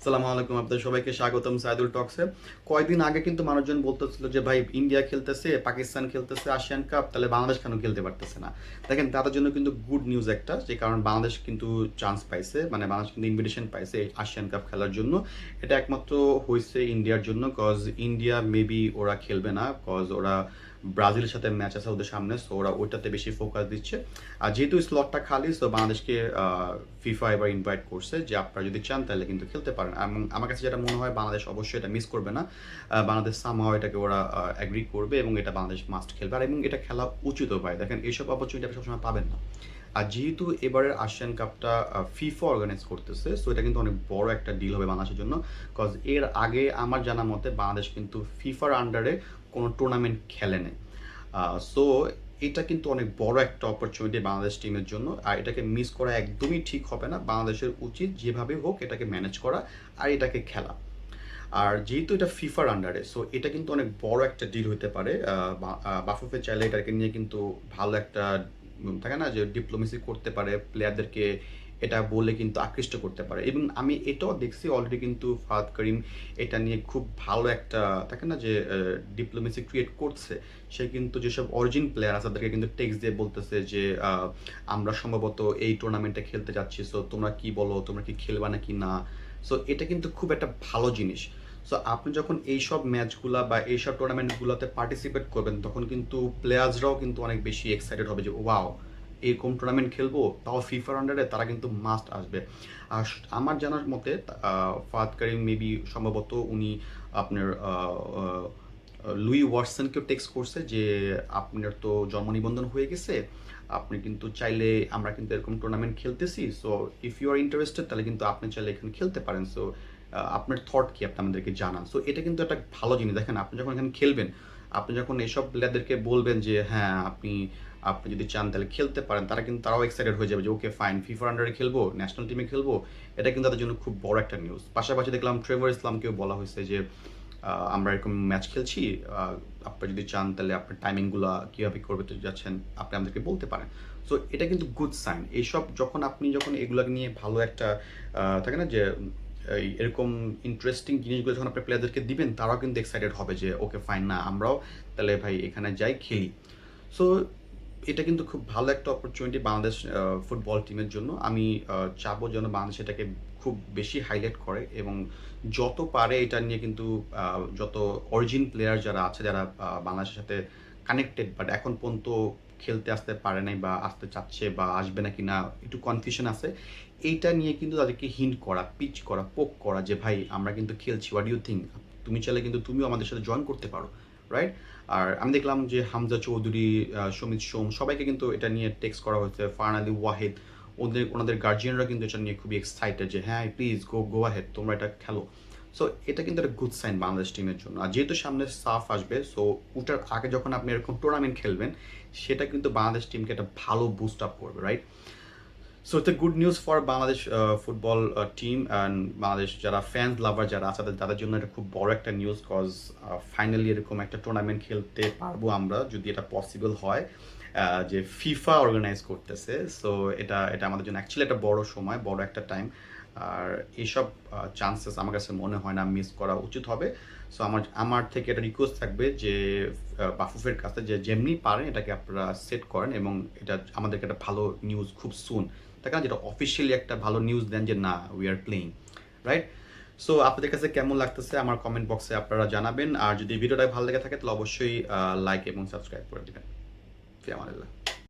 সালামু আলাইকুম, আপনাদের সবাইকে স্বাগতম সাইদুল টক্সে। কয়েকদিন আগে কিন্তু মানুষজন বলতেছিল যে ভাই ইন্ডিয়া খেলতেছে, পাকিস্তান খেলতেছে এশিয়ান কাপ, তাহলে বাংলাদেশ কেন খেলতে পারতেছে না? দেখেন, তাদের জন্য কিন্তু গুড নিউজ একটা, যে কারণ বাংলাদেশ কিন্তু চান্স পাইছে, মানে বাংলাদেশ কিন্তু ইনভিটেশন পাইছে এই এশিয়ান কাপ খেলার জন্য। এটা একমাত্র হয়েছে ইন্ডিয়ার জন্য, কজ ইন্ডিয়া মেবি ওরা খেলবে না, কজ ওরা ব্রাজিলের সাথে ম্যাচ আছে ওদের সামনে, সো ওরা ওইটাতে বেশি ফোকাস দিচ্ছে। আর যেহেতু স্লটটা খালি, সো বাংলাদেশকে ফিফা এবার ইনভাইট করছে যে আপনারা যদি চান তাহলে কিন্তু খেলতে পারেন। এবং আমার কাছে যেটা মনে হয় বাংলাদেশ অবশ্যই এটা মিস করবে না। বাংলাদেশ সামহাও এটাকে ওরা অ্যাগ্রি করবে এবং এটা বাংলাদেশ মাস্ট খেলবে, আর এবং এটা খেলা উচিতও ভাই। দেখেন, এইসব অপরচুনিটি আপনি সবসময় পাবেন না। আর যেহেতু এবারের এশিয়ান কাপটা ফিফা অর্গানাইজ করতেছে, সো এটা কিন্তু অনেক বড় একটা ডিল হবে বাংলাদেশের জন্য। কজ এর আগে আমার জানা মতে বাংলাদেশ কিন্তু ফিফার আন্ডারে কোনো টুর্নামেন্ট খেলে নেই। সো এটা কিন্তু অনেক বড় একটা অপরচুনিটি বাংলাদেশ টিমের জন্য, আর এটাকে মিস করা একদমই ঠিক হবে না। বাংলাদেশের উচিত যেভাবে হোক এটাকে ম্যানেজ করা আর এটাকে খেলা। আর যেহেতু এটা ফিফার আন্ডারে, সো এটা কিন্তু অনেক বড় একটা ডিল হতে পারে। বাফুফে চাইলে এটাকে নিয়ে কিন্তু ভালো একটা থাকে না যে ডিপ্লোমেসি করতে পারে, প্লেয়ারদেরকে এটা বলে কিন্তু আকৃষ্ট করতে পারে। এবং আমি এটাও দেখছি অলরেডি কিন্তু ফাহাদ করিম এটা নিয়ে খুব ভালো একটা থাকে না যে ডিপ্লোমেসি ক্রিয়েট করছে। সে কিন্তু যেসব অরিজিন প্লেয়ার আছে তাদেরকে কিন্তু টেক্সট দিয়ে বলতেছে যে আমরা সম্ভবত এই টুর্নামেন্টে খেলতে যাচ্ছি, সো তোমরা কি বলো, তোমরা কি খেলবা নাকি না। সো এটা কিন্তু খুব একটা ভালো জিনিস। সো আপনি যখন এইসব ম্যাচগুলা বা এইসব টুর্নামেন্টগুলোতে পার্টিসিপেট করবেন, তখন কিন্তু প্লেয়ার্সরাও কিন্তু অনেক বেশি এক্সাইটেড হবে যে ওয়াও, এরকম টুর্নামেন্ট খেলবো, তাও ফিফার আন্ডারে, তারা কিন্তু মাস্ট আসবে। আর আমার জানার মতে ফাহাদ করিম মেবি সম্ভবত উনি আপনার লুই ওয়াটসনকেও টেক্সট করছে যে আপনার তো জন্ম নিবন্ধন হয়ে গেছে, আপনি কিন্তু চাইলে, আমরা কিন্তু এরকম টুর্নামেন্ট খেলতেছি, so if you are interested তাহলে কিন্তু আপনি চাইলে এখানে খেলতে পারেন। সো আপনার থট কি, আপনি আমাদেরকে জানান। সো এটা কিন্তু একটা ভালো জিনিস। দেখেন, আপনি যখন এখানে খেলবেন, আপনি যখন এইসব প্লেয়ারদেরকে বলবেন যে হ্যাঁ আপনি আপনি যদি চান তাহলে খেলতে পারেন, তারা কিন্তু তারাও এক্সাইটেড হয়ে যাবে যে ওকে ফাইন, ফিফার আন্ডারে খেলবো, ন্যাশনাল টিমে খেলবো। এটা কিন্তু তাদের জন্য খুব বড় একটা নিউজ। পাশাপাশি দেখলাম ট্রেভর ইসলামকেও বলা হয়েছে যে আমরা এরকম ম্যাচ খেলছি, আপনি যদি চান তাহলে আপনার টাইমিংগুলো কীভাবে করবে তো যাচ্ছেন, আপনি আমাদেরকে বলতে পারেন। সো এটা কিন্তু গুড সাইন। এইসব যখন এগুলো নিয়ে ভালো একটা থাকে না যে এরকম ইন্টারেস্টিং জিনিসগুলো যখন আপনি প্লেয়ারদেরকে দিবেন, তারাও কিন্তু এক্সাইটেড হবে যে ওকে ফাইন, না আমরাও তাহলে ভাই এখানে যাই খেলি। সো এটা কিন্তু খুব ভালো একটা অপরচুনিটি বাংলাদেশ ফুটবল টিমের জন্য। আমি চাবো যেন বাংলাদেশ এটাকে খুব বেশি হাইলাইট করে এবং যত পারে এটা নিয়ে কিন্তু যত অরিজিন প্লেয়ার যারা আছে, যারা বাংলাদেশের সাথে কানেক্টেড বাট এখন পর্যন্ত খেলতে আসতে পারে নাই বা আসতে চাচ্ছে বা আসবে না কি না একটু কনফিউশন আছে, এইটা নিয়ে কিন্তু তাদেরকে হিন্ট করা, পিচ করা, পোক করা যে ভাই আমরা কিন্তু খেলছি, হোয়াট ইউ থিঙ্ক, তুমি চাইলে কিন্তু তুমিও আমাদের সাথে জয়েন করতে পারো, রাইট? আর আমি দেখলাম যে হামজা চৌধুরী, সমিত সোম, সবাইকে কিন্তু এটা নিয়ে টেক্সট করা হয়েছে। ফারহান আলী ওয়াহিদ, ওনাদের গার্জিয়ানরা কিন্তু এটা নিয়ে খুবই এক্সাইটেড যে হ্যাঁ প্লিজ গো আহেড, তোমরা এটা খেলো। সো এটা কিন্তু একটা গুড সাইন বাংলাদেশ টিমের জন্য। আর যেহেতু সামনে সাফ আসবে, সো ওটার আগে যখন আপনি এরকম টুর্নামেন্ট খেলবেন, সেটা কিন্তু বাংলাদেশ টিমকে একটা ভালো বুস্ট আপ করবে, right? So it's a good news for Bangladesh football team and Bangladesh যারা ফ্যান্স লাভার যারা আছে তাদের জন্য এটা খুব বড় একটা নিউজ। কজ ফাইনালি এরকম একটা টুর্নামেন্ট খেলতে পারবো আমরা, যদি এটা পসিবল হয় যে ফিফা অর্গানাইজ করতেছে। সো এটা এটা আমাদের জন্য অ্যাকচুয়ালি একটা বড় সময়, বড় একটা টাইম। আর এইসব চান্সেস আমার কাছে মনে হয় না মিস করা উচিত হবে। সো আমার থেকে একটা রিকোয়েস্ট থাকবে যে বাফুফের কাছে যে যেমনি পারেন এটাকে আপনারা সেট করেন এবং এটা আমাদেরকে একটা ভালো নিউজ খুব সুন, তাই না, যেটা অফিসিয়ালি একটা ভালো নিউজ দেন যে না we are playing, right? So আপনাদের কাছে কেমন লাগতেছে আমার কমেন্ট বক্সে আপনারা জানাবেন। আর যদি ভিডিওটা ভালো লেগে থাকে তাহলে অবশ্যই লাইক এবং সাবস্ক্রাইব করে দেবেন। ফি আমানিল্লাহ।